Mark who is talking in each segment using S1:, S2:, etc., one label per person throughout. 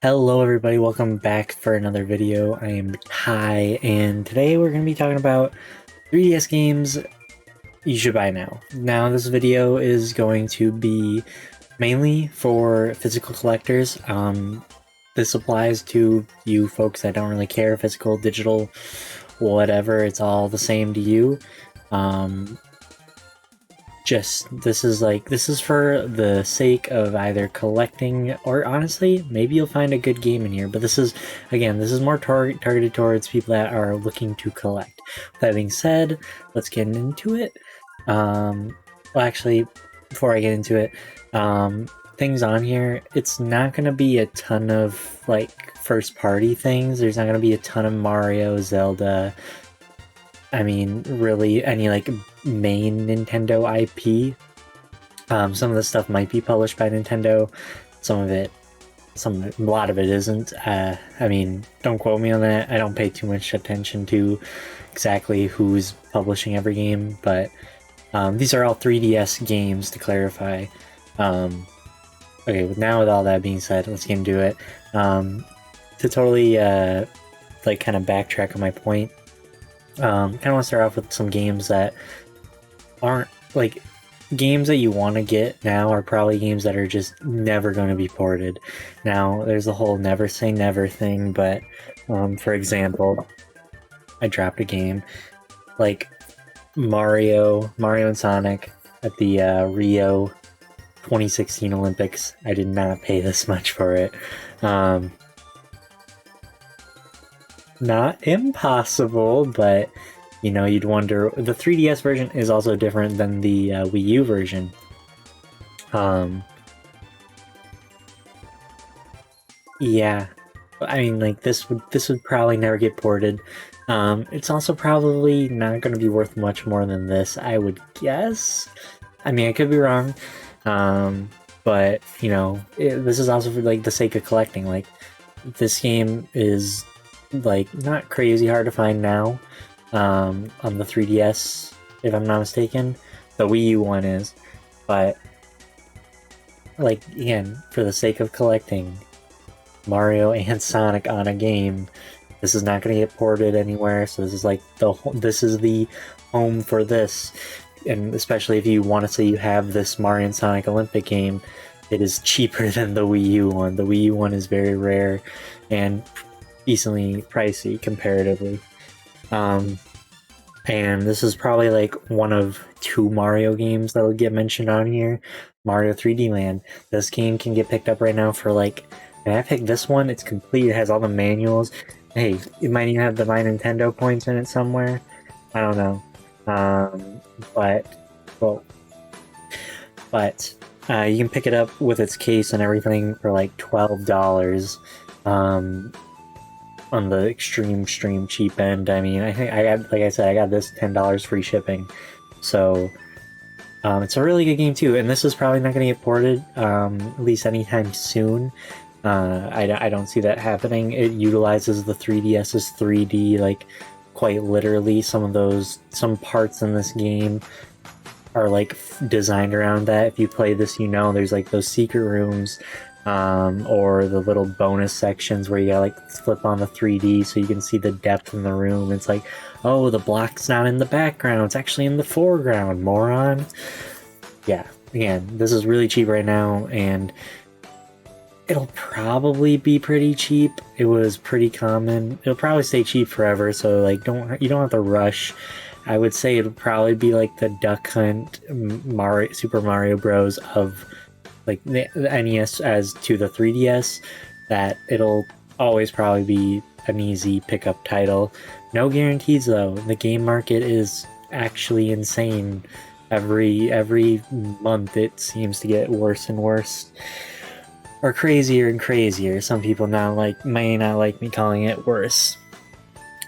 S1: Hello everybody, welcome back for another video. I am Ty, and today we're going to be talking about 3DS games you should buy now. Now this video is going to be mainly for physical collectors. This applies to you folks that don't really care, physical, digital, whatever, it's all the same to you. This is for the sake of either collecting or honestly maybe you'll find a good game in here, but this is more targeted towards people that are looking to collect. With that being said, let's get into it. Well, actually, before I get into it, things on here, it's not going to be a ton of like first party things. There's not going to be a ton of Mario, Zelda, I mean, really any like main Nintendo IP. Some of the stuff might be published by Nintendo. A lot of it isn't. I mean, don't quote me on that. I don't pay too much attention to exactly who's publishing every game, but these are all 3DS games to clarify. Okay, now with all that being said, let's get into it. To totally like kind of backtrack on my point. Kind of want to start off with some games that aren't like games that you want to get now are probably games that are just never going to be ported. Now, there's the whole never say never thing, but for example, I dropped a game like Mario and Sonic at the Rio 2016 Olympics. I did not pay this much for it. Not impossible, but you know, you'd wonder. The 3DS version is also different than the Wii U version. Yeah, I mean, like this would probably never get ported. It's also probably not going to be worth much more than this, I would guess. I mean, I could be wrong, but you know, this is also for like the sake of collecting. Like, this game is like not crazy hard to find now on the 3DS, if I'm not mistaken. The Wii U one is, but like again, for the sake of collecting Mario and Sonic on a game, this is not going to get ported anywhere. So this is like this is the home for this, and especially if you want to say you have this Mario and Sonic Olympic game, it is cheaper than the Wii U one. The Wii U one is very rare and decently pricey comparatively. And this is probably like one of two Mario games that'll get mentioned on here. Mario 3D Land. This game can get picked up right now for like, and I picked this one, it's complete, it has all the manuals. Hey, it might even have the My Nintendo points in it somewhere. I don't know. But you can pick it up with its case and everything for like $12. On the extreme cheap end. I mean, I think I got, like I said, I got this $10 free shipping. So it's a really good game too, and this is probably not going to get ported at least anytime soon. I don't see that happening. It utilizes the 3DS's 3D like quite literally. Some parts in this game are like designed around that. If you play this, you know there's like those secret rooms or the little bonus sections where you gotta like flip on the 3D so you can see the depth in the room. It's like, oh, the block's not in the background, it's actually in the foreground, moron. Yeah, again, this is really cheap right now, and it'll probably be pretty cheap. It was pretty common. It'll probably stay cheap forever, so like you don't have to rush. I would say it'll probably be like the Duck Hunt Super Mario Bros. Of like the NES as to the 3DS, that it'll always probably be an easy pickup title. No guarantees though. The game market is actually insane. Every month it seems to get worse and worse, or crazier and crazier. Some people may not like me calling it worse.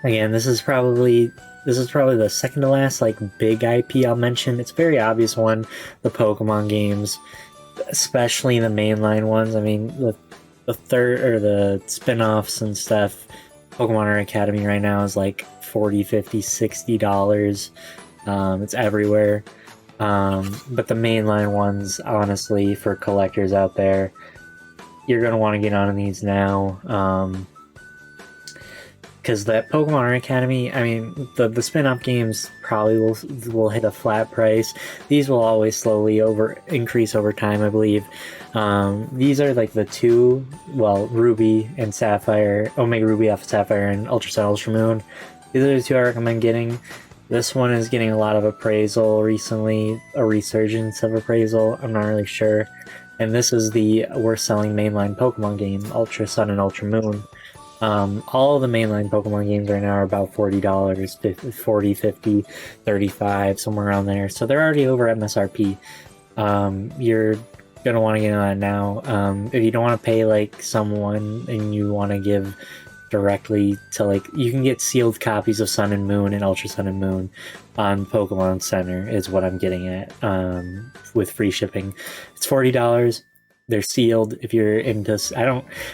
S1: Again, this is probably the second to last like big IP I'll mention. It's a very obvious one, the Pokemon games, especially the mainline ones. I mean, the third or the spin-offs and stuff. Pokemon Art Academy right now is like $40, $50, $60. It's everywhere. But the mainline ones, honestly, for collectors out there, you're going to want to get on these now. Because that Pokemon Art Academy, I mean, the spin-off games probably will hit a flat price. These will always slowly increase over time, I believe. These are like the two, well, Ruby and Sapphire, Omega Ruby Alpha Sapphire, and Ultra Sun Ultra Moon. These are the two I recommend getting. This one is getting a lot of appraisal recently, a resurgence of appraisal. I'm not really sure. And this is the worst-selling mainline Pokemon game, Ultra Sun and Ultra Moon. All the mainline Pokemon games right now are about $40, 40, 50, 35, somewhere around there. So they're already over MSRP. You're gonna want to get on that now. If you don't want to pay like someone and you want to give directly to, like, you can get sealed copies of Sun and Moon and Ultra Sun and Moon on Pokemon Center is what I'm getting at, with free shipping. It's $40. They're sealed. If you're into, I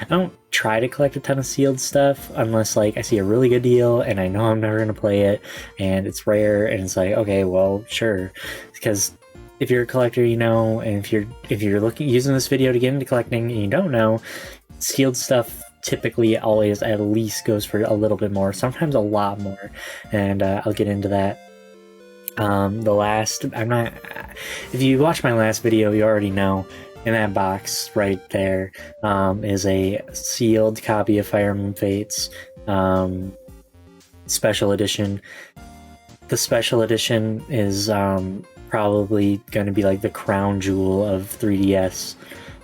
S1: don't try to collect a ton of sealed stuff unless like I see a really good deal and I know I'm never gonna play it and it's rare and it's like, okay, well, sure. Because if you're a collector, you know, and if you're using this video to get into collecting and you don't know, sealed stuff typically always at least goes for a little bit more, sometimes a lot more, and I'll get into that. If you watch my last video, you already know. In that box right there is a sealed copy of Fire Emblem Fates special edition. The special edition is probably going to be like the crown jewel of 3DS,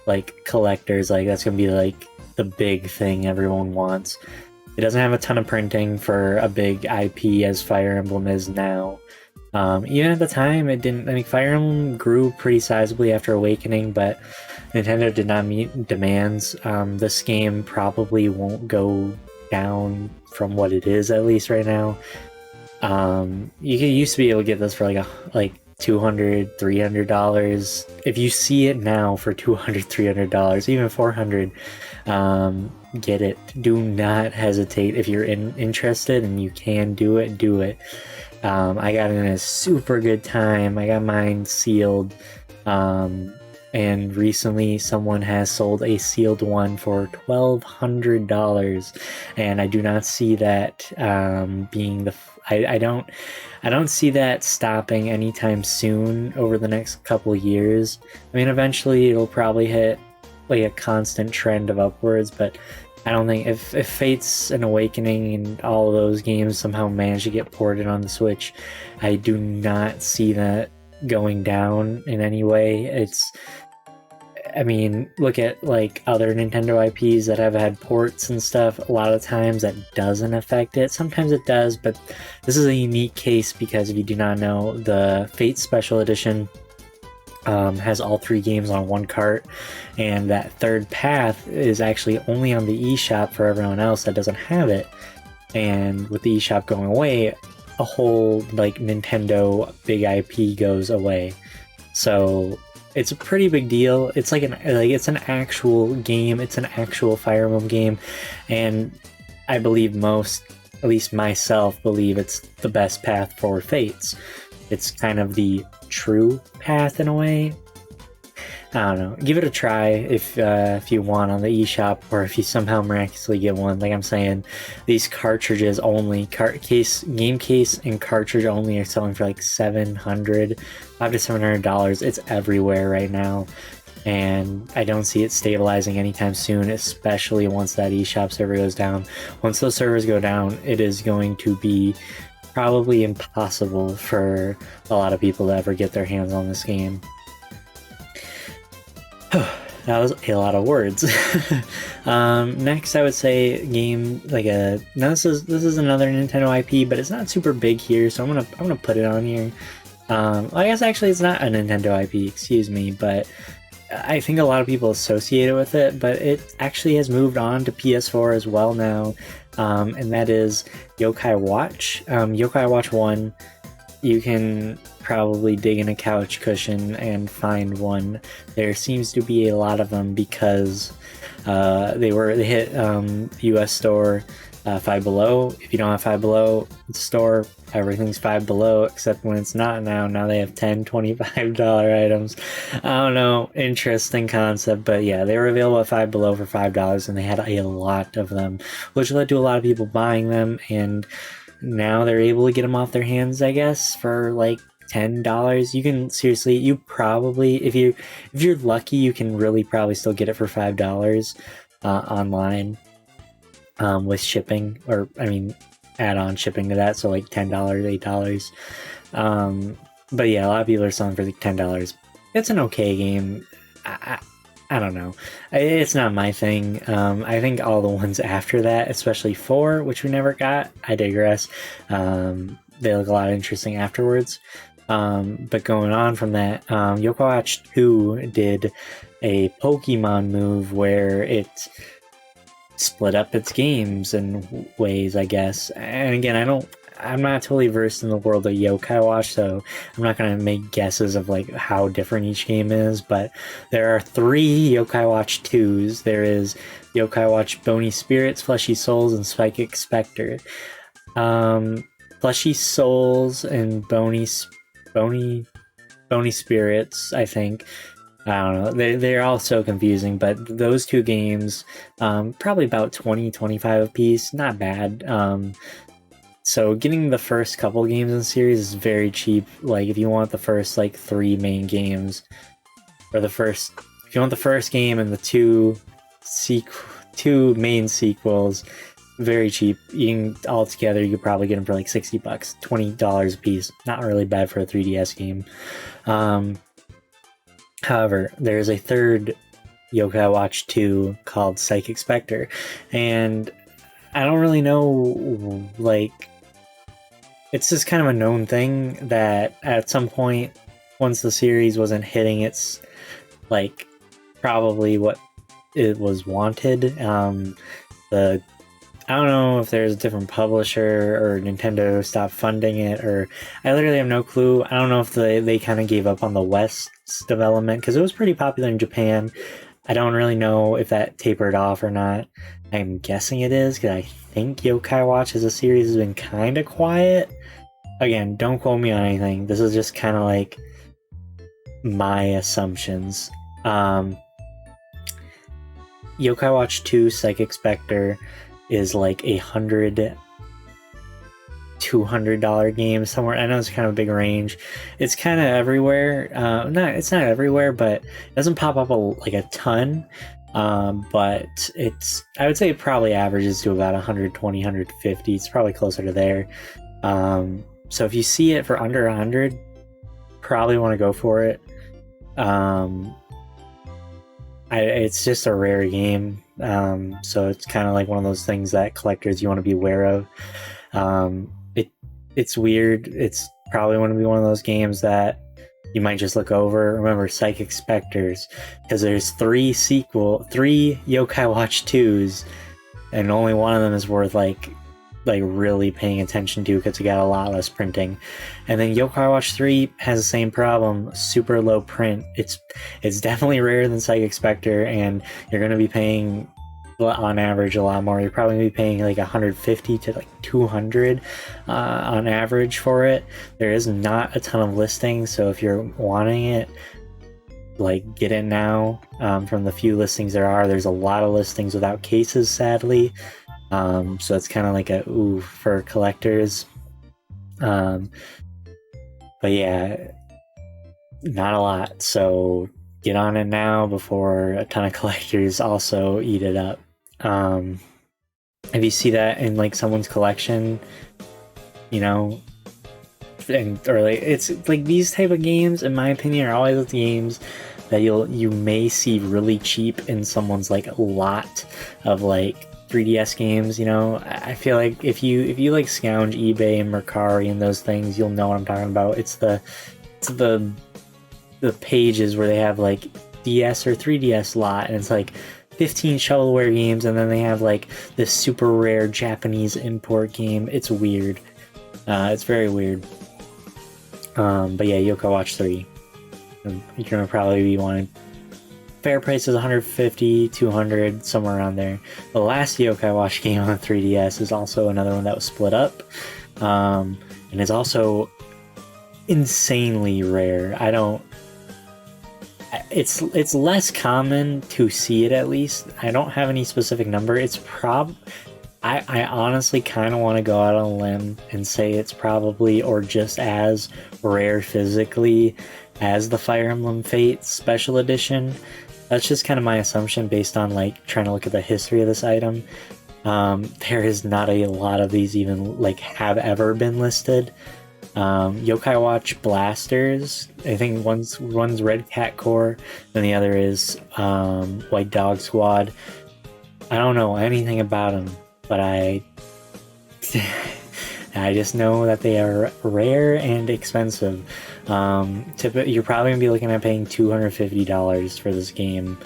S1: like collectors. Like that's going to be like the big thing everyone wants. It doesn't have a ton of printing for a big IP as Fire Emblem is now. Even at the time, it didn't. I mean, Fire Emblem grew pretty sizably after Awakening, but Nintendo did not meet demands. This game probably won't go down from what it is, at least right now. You used to be able to get this for like $200, $300. If you see it now for $200, $300, even $400, get it. Do not hesitate. If you're interested and you can do it, do it. I got in a super good time. I got mine sealed, and recently someone has sold a sealed one for $1,200, and I do not see that being I don't see that stopping anytime soon over the next couple years. I mean, eventually it'll probably hit like a constant trend of upwards, but I don't think if Fates and Awakening and all of those games somehow manage to get ported on the Switch, I do not see that going down in any way. I mean, look at like other Nintendo IPs that have had ports and stuff. A lot of times that doesn't affect it. Sometimes it does, but this is a unique case because if you do not know, the Fate Special Edition has all three games on one cart, and that third path is actually only on the eShop for everyone else that doesn't have it. And with the eShop going away, a whole like Nintendo big IP goes away. So it's a pretty big deal. It's it's an actual game. It's an actual Fire Emblem game, and I believe most, at least myself, believe it's the best path for Fates. It's kind of the true path in a way. I don't know. Give it a try if you want on the eShop, or if you somehow miraculously get one. Like I'm saying, these cartridges only, game case and cartridge only are selling for like $500 to $700. It's everywhere right now, and I don't see it stabilizing anytime soon, especially once that eShop server goes down. Once those servers go down, it is going to be probably impossible for a lot of people to ever get their hands on this game. That was a lot of words. Next, I would say game now this is another Nintendo IP, but it's not super big here, so I'm gonna put it on here. I guess actually it's not a Nintendo IP, excuse me, but I think a lot of people associate it with it, but it actually has moved on to PS4 as well now, and that is Yokai Watch. Yokai Watch 1, you can probably dig in a couch cushion and find one. There seems to be a lot of them because they hit US store Five Below. If you don't have Five Below store, everything's Five Below except when it's not now. Now they have $10, $25 items. I don't know, interesting concept, but yeah, they were available at Five Below for $5, and they had a lot of them, which led to a lot of people buying them, and now they're able to get them off their hands, I guess, for like $10. You can seriously, you probably, if you're lucky, you can really probably still get it for $5 online. With shipping, or I mean add-on shipping to that, so like $10, $8. But yeah, a lot of people are selling for like $10. It's an okay game. I don't know, it's not my thing. I think all the ones after that, especially 4, which we never got, I digress, they look a lot interesting afterwards. But going on from that, Yokai Watch 2 did a Pokemon move where it split up its games in ways, I guess. And again, I'm not totally versed in the world of Yokai Watch, so I'm not going to make guesses of like how different each game is, but there are 3 Yokai Watch 2s. There is Yokai Watch Bony Spirits, Fleshy Souls, and Psychic Spectre. Fleshy Souls and Bony Spirits, I think, I don't know, they're all so confusing, but those 2 games, probably about $20-$25 a piece, not bad. So getting the first couple games in the series is very cheap. Like if you want the first like 3 main games, or if you want the first game and the 2 main sequels, very cheap. You can all together, you could probably get them for like $60, $20 a piece. Not really bad for a 3DS game. However, there's a third Yokai Watch 2 called Psychic Spectre, and I don't really know, like, it's just kind of a known thing that at some point, once the series wasn't hitting its, like, probably what it was wanted, I don't know if there's a different publisher or Nintendo stopped funding it, or I literally have no clue. I don't know if they kind of gave up on the West's development, because it was pretty popular in Japan. I don't really know if that tapered off or not. I'm guessing it is, because I think Yokai Watch as a series has been kind of quiet. Again, don't quote me on anything. This is just kind of like my assumptions. Yokai Watch 2 Psychic Spectre is like $100-$200 game somewhere. I know it's kind of a big range. It's kind of everywhere. It's not everywhere, but it doesn't pop up like a ton. But I would say it probably averages to about 120, 150. It's probably closer to there. So if you see it for under 100, probably want to go for it. It's just a rare game. So it's kind of like one of those things that collectors, you want to be aware of. It's weird. It's probably going to be one of those games that you might just look over. Remember Psychic Spectres, because there's 3 Yokai Watch 2s, and only one of them is worth like really paying attention to, because it got a lot less printing. And then Yokai Watch 3 has the same problem, super low print. It's definitely rarer than Psychic Spectre, and you're going to be paying on average a lot more. You're probably going to be paying like 150 to like 200 on average for it. There is not a ton of listings, so if you're wanting it, like, get it now. From the few listings there's a lot of listings without cases, sadly. So it's kind of like a ooh for collectors. But yeah, not a lot. So get on it now before a ton of collectors also eat it up. If you see that in like someone's collection, you know, or like, it's like these type of games, in my opinion, are always the games that you may see really cheap in someone's like lot of like 3DS games. You know, I feel like if you like scourge eBay and Mercari and those things, you'll know what I'm talking about. It's the pages where they have like DS or 3DS lot, and it's like 15 shovelware games, and then they have like this super rare Japanese import game. It's weird. It's very weird. But yeah, Yokai Watch 3. You're gonna probably be wanting fair price is 150, 200, somewhere around there. The last Yokai Watch game on 3DS is also another one that was split up, and it's also insanely rare. It's less common to see it, at least. I don't have any specific number. I honestly kind of want to go out on a limb and say it's probably or just as rare physically as the Fire Emblem Fates Special Edition. That's just kind of my assumption based on like trying to look at the history of this item. There is not a lot of these even like have ever been listed. Yokai Watch blasters, I think one's Red Cat Core, and the other is White Dog Squad. I don't know anything about them, but I just know that they are rare and expensive. You're probably gonna be looking at paying $250 for this game,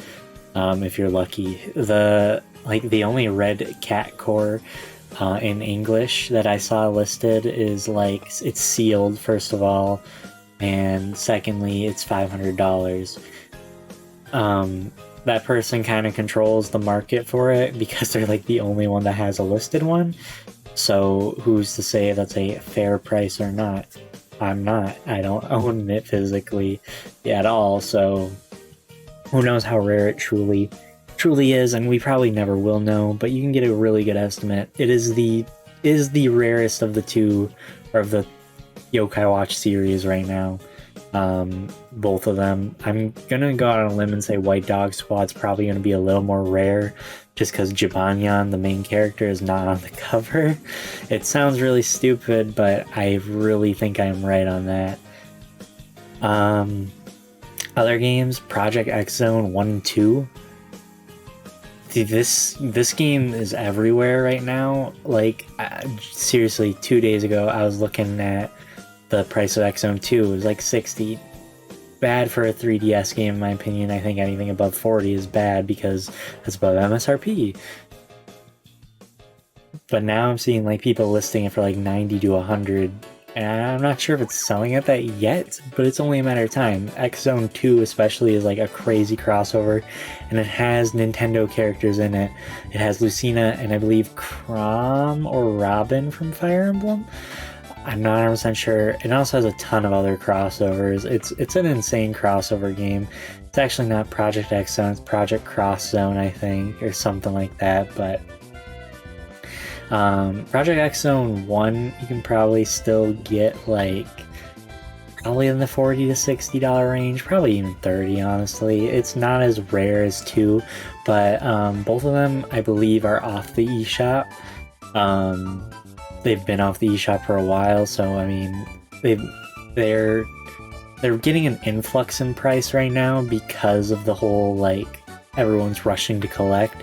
S1: if you're lucky. The only Red Cat Core in English that I saw listed is like it's sealed, first of all, and secondly it's $500. That person kind of controls the market for it because they're like the only one that has a listed one. So who's to say that's a fair price or not? I don't own it physically at all, so who knows how rare it truly is, and we probably never will know, but you can get a really good estimate. It is the rarest of the two, or of the Yokai Watch series right now. Both of them. I'm gonna go out on a limb and say White Dog Squad's probably gonna be a little more rare, just because Jibanyan, the main character, is not on the cover. It sounds really stupid, but I really think I'm right on that. Other games, Project X Zone 1 and 2. This game is everywhere right now. Like, seriously, 2 days ago, I was looking at the price of X Zone 2. It was like $60. Bad for a 3DS game, in my opinion. I think anything above $40 is bad because that's above MSRP. But now I'm seeing like people listing it for like $90 to $100. And I'm not sure if it's selling at that yet, but it's only a matter of time. X Zone 2 especially is like a crazy crossover, and it has Nintendo characters in it. It has Lucina and I believe Chrom or Robin from Fire Emblem. I'm not 100% sure. It also has a ton of other crossovers. It's an insane crossover game. It's actually not Project X Zone, it's Project Cross Zone, I think, or something like that, but Project X Zone 1 you can probably still get like probably in the $40 to $60 range, probably even $30, honestly. It's not as rare as 2, but both of them I believe are off the eShop. They've been off the eShop for a while, so I mean they're getting an influx in price right now because of the whole like everyone's rushing to collect.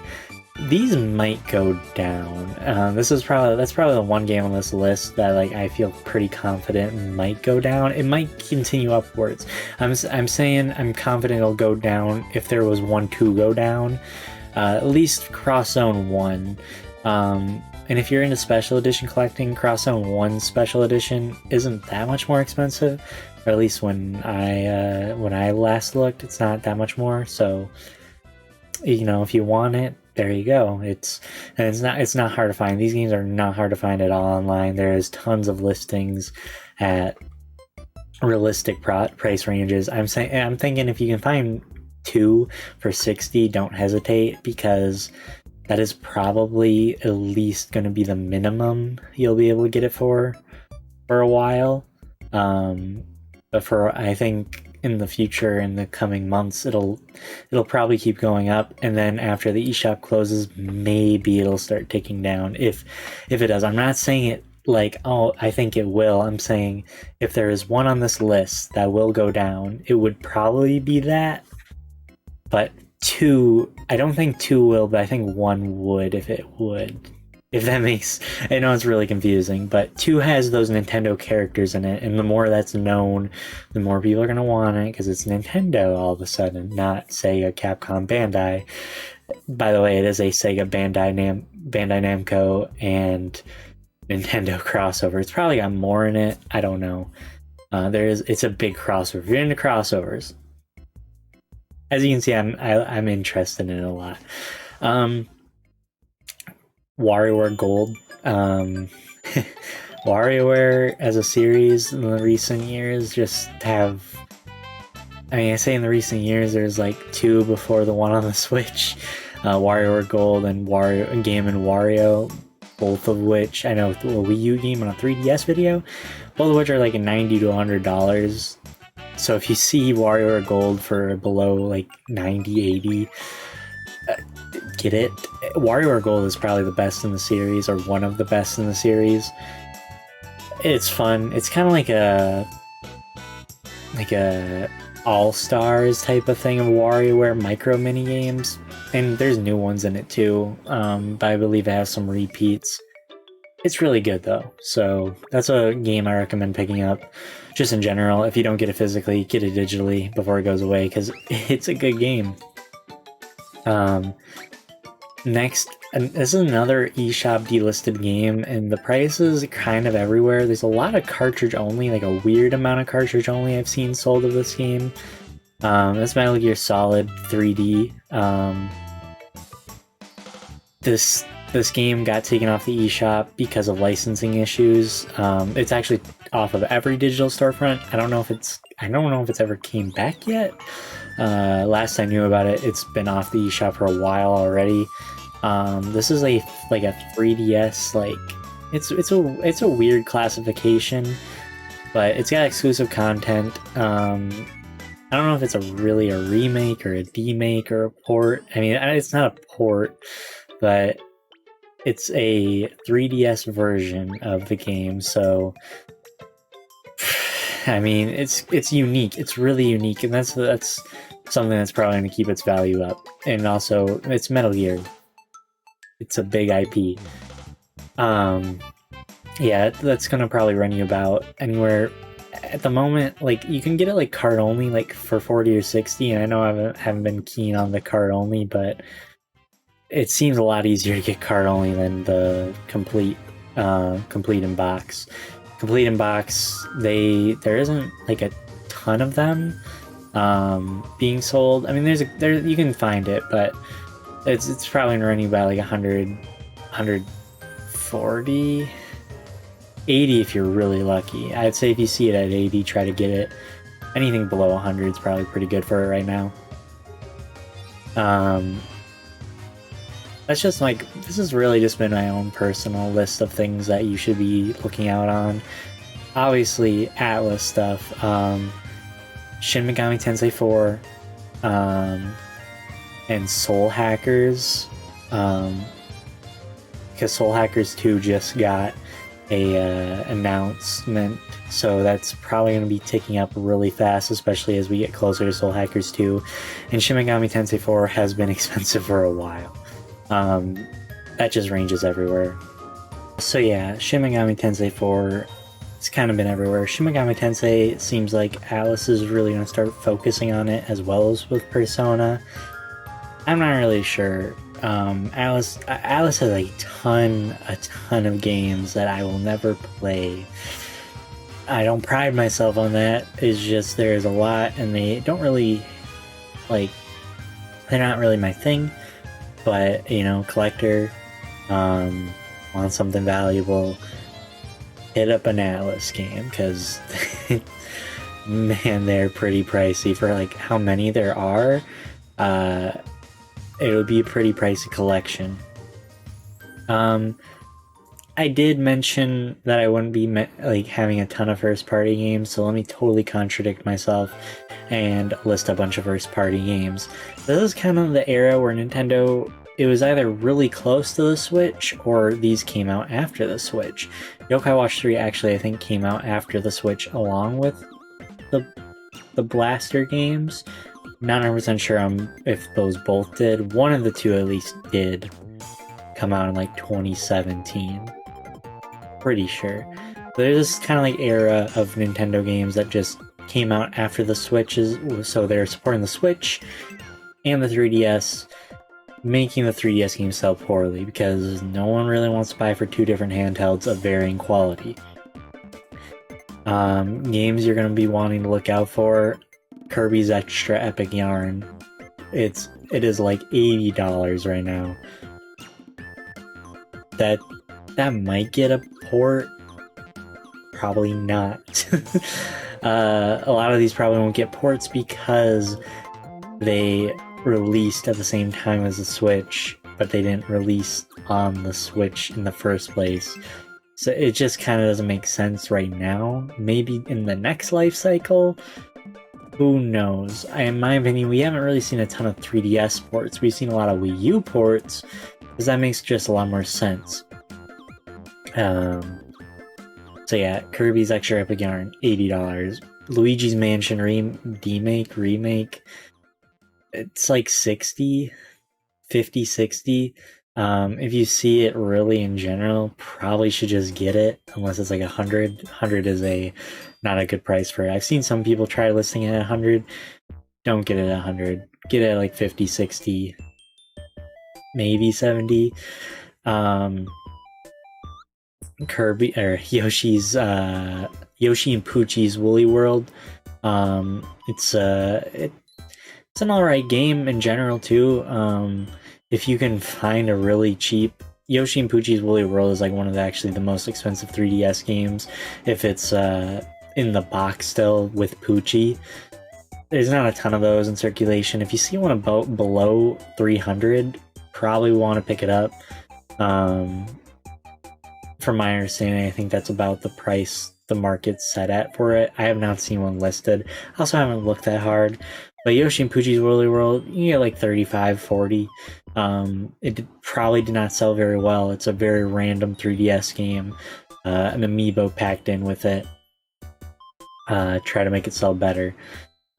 S1: These might go down. That's probably the one game on this list that like I feel pretty confident might go down. It might continue upwards. I'm saying I'm confident it'll go down if there was one to go down. At least Cross Zone 1. And if you're into special edition collecting, Cross Zone 1 special edition isn't that much more expensive, or at least when I last looked, it's not that much more. So, you know, if you want it, there you go. It's not hard to find. These games are not hard to find at all online. There is tons of listings at realistic price ranges. I'm thinking if you can find 2 for $60, don't hesitate, because that is probably at least going to be the minimum you'll be able to get it for a while. But I think in the future, in the coming months, it'll probably keep going up, and then after the eShop closes, maybe it'll start ticking down. If it does, I'm not saying it like, oh, I think it will. I'm saying if there is one on this list that will go down, it would probably be that. But 2, I don't think 2 will, but I think 1 would if it would. If that makes... I know it's really confusing, but 2 has those Nintendo characters in it, and the more that's known, the more people are going to want it, because it's Nintendo all of a sudden, not Sega, Capcom, Bandai. By the way, it is a Sega, Bandai Namco, and Nintendo crossover. It's probably got more in it. I don't know. It's a big crossover. If you're into crossovers, as you can see, I'm interested in it a lot. WarioWare Gold. WarioWare as a series in the recent years just have. I mean, I say in the recent years, there's like two before the one on the Switch, WarioWare Gold and Wario Game and Wario, both of which I know a Wii U game and a 3DS video, both of which are like $90 to $100. So if you see WarioWare Gold for below like 90, 80, get it. WarioWare Gold is probably the best in the series, or one of the best in the series. It's fun. It's kind of like a all-stars type of thing of WarioWare micro mini games, and there's new ones in it too, but I believe it has some repeats. It's really good though, so that's a game I recommend picking up. Just in general, if you don't get it physically, get it digitally before it goes away, because it's a good game. Next, and this is another eShop delisted game, and the prices are kind of everywhere. There's a lot of cartridge only, like a weird amount of cartridge only I've seen sold of this game. That's Metal Gear Solid 3D. This game got taken off the eShop because of licensing issues. It's actually off of every digital storefront. I don't know if it's ever came back yet. Last I knew about it, it's been off the eShop for a while already. This is like a 3DS, like it's a weird classification, but it's got exclusive content. I don't know if it's really a remake or a demake or a port. I mean, it's not a port, but it's a 3DS version of the game. So, I mean, it's unique. It's really unique, and that's something that's probably going to keep its value up. And also, it's Metal Gear. It's a big IP. Yeah, that's gonna probably run you about anywhere at the moment. Like, you can get it like card only, like for 40 or 60. And I know I haven't been keen on the card only, but it seems a lot easier to get card only than the complete in box. Complete in box, there isn't like a ton of them being sold. I mean, you can find it, but it's probably running about like 100, 140, 80 if you're really lucky. I'd say if you see it at 80, try to get it. Anything below 100 is probably pretty good for it right now. That's just like, this has really just been my own personal list of things that you should be looking out on. Obviously, Atlus stuff. Shin Megami Tensei 4. And Soul Hackers, because Soul Hackers 2 just got a announcement, so that's probably going to be ticking up really fast, especially as we get closer to Soul Hackers 2. And Shin Megami Tensei 4 has been expensive for a while. That just ranges everywhere. So yeah, Shin Megami Tensei 4, it's kind of been everywhere. Shin Megami Tensei, it seems like Atlus is really going to start focusing on it, as well as with Persona. I'm not really sure. Atlus has a ton of games that I will never play. I don't pride myself on that. It's just there's a lot, and they don't really, like, they're not really my thing. But, you know, collector, want something valuable, hit up an Atlus game, because, man, they're pretty pricey for, like, how many there are. It would be a pretty pricey collection. I did mention that I wouldn't be having a ton of first-party games, so let me totally contradict myself and list a bunch of first-party games. This is kind of the era where Nintendo, it was either really close to the Switch, or these came out after the Switch. Yokai Watch 3 actually, I think, came out after the Switch, along with the Blaster games. Not 100% sure if those both did. One of the two at least did come out in like 2017. Pretty sure. There's this kind of like era of Nintendo games that just came out after the Switches, so they're supporting the Switch and the 3DS, making the 3DS games sell poorly because no one really wants to buy for two different handhelds of varying quality. Games you're going to be wanting to look out for: Kirby's Extra Epic Yarn. it is like $80 right now. That might get a port. Probably not. A lot of these probably won't get ports because they released at the same time as the Switch, but they didn't release on the Switch in the first place. So it just kind of doesn't make sense right now. Maybe in the next life cycle, who knows? In my opinion, we haven't really seen a ton of 3DS ports. We've seen a lot of Wii U ports, because that makes just a lot more sense. So yeah, Kirby's Extra Epic Yarn, $80. Luigi's Mansion remake, it's like 60, 50, 60. If you see it really in general, probably should just get it, unless it's like 100. 100 is not a good price for it. I've seen some people try listing it at 100. Don't get it at 100. Get it at like 50, 60, maybe 70. Kirby or Yoshi and Poochie's Woolly World. It's an alright game in general too. If you can find a really cheap Yoshi and Poochie's Woolly World is like one of the most expensive 3DS games. If it's in the box still with Poochie, there's not a ton of those in circulation. If you see one about below 300, probably want to pick it up. From my understanding, I think that's about the price the market's set at for it. I have not seen one listed. I also haven't looked that hard. But Yoshi and Poochie's Woolly World, you get like 35, 40. It probably did not sell very well. It's a very random 3DS game. An amiibo packed in with it. Try to make it sell better.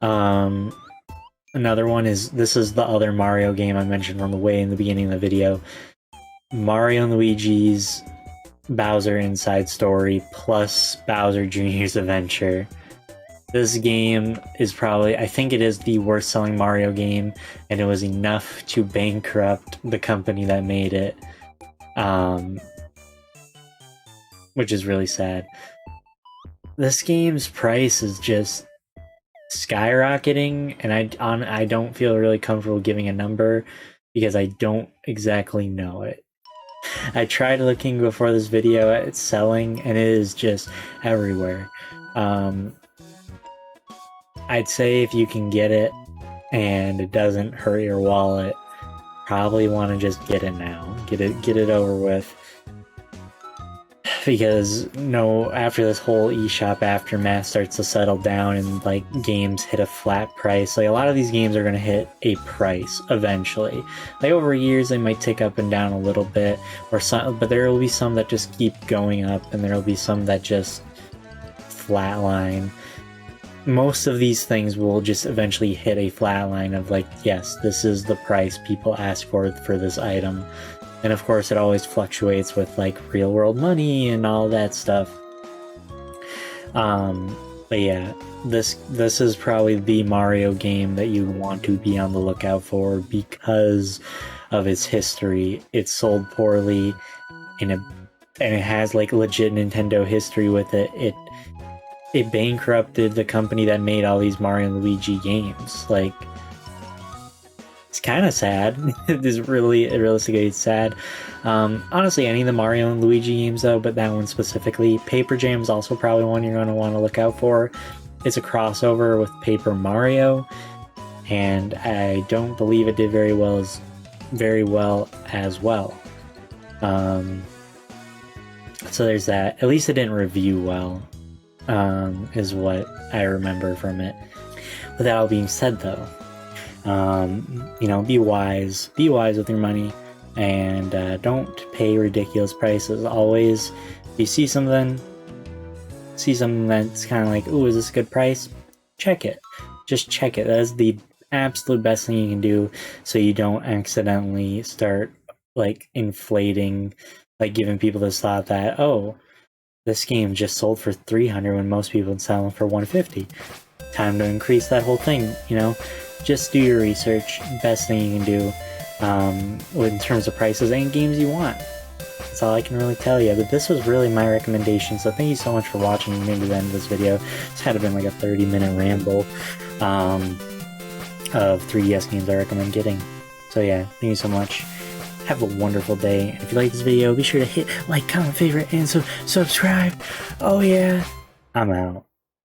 S1: Another one this is the other Mario game I mentioned from the way in the beginning of the video. Mario and Luigi's Bowser Inside Story plus Bowser Jr.'s Adventure. This game is probably, I think it is the worst selling Mario game, and it was enough to bankrupt the company that made it, which is really sad. This game's price is just skyrocketing, and I don't feel really comfortable giving a number because I don't exactly know it. I tried looking before this video at its selling, and it is just everywhere. I'd say if you can get it and it doesn't hurt your wallet, probably want to just get it now. Get it over with. Because after this whole eShop aftermath starts to settle down and like games hit a flat price, like a lot of these games are going to hit a price eventually. Like over years they might tick up and down a little bit, but there will be some that just keep going up, and there will be some that just flatline. Most of these things will just eventually hit a flatline of like, yes, this is the price people ask for this item. And of course it always fluctuates with like real world money and all that stuff. But yeah, this is probably the Mario game that you want to be on the lookout for because of its history. It sold poorly, and it has like legit Nintendo history with it. It bankrupted the company that made all these Mario and Luigi games. Like, it's kind of sad. Realistically, it's sad. Honestly, any of the Mario and Luigi games though, but that one specifically. Paper Jam is also probably one you're going to want to look out for. It's a crossover with Paper Mario, and I don't believe it did very well as well. So there's that. At least it didn't review well, is what I remember from it. With that all being said though, be wise with your money, and don't pay ridiculous prices. Always, if you see something that's kind of like, ooh, is this a good price? Check it. Just check it. That is the absolute best thing you can do, so you don't accidentally start like inflating, like giving people this thought that, oh, this game just sold for $300 when most people would sell them for $150. Time to increase that whole thing, Just do your research. Best thing you can do in terms of prices and games you want. That's all I can really tell you. But this was really my recommendation, so thank you so much for watching me to the end of this video. This had been like a 30-minute ramble. of 3DS games I recommend getting. So yeah, thank you so much. Have a wonderful day. And if you like this video, be sure to hit like, comment, favorite, and subscribe. Oh yeah, I'm out.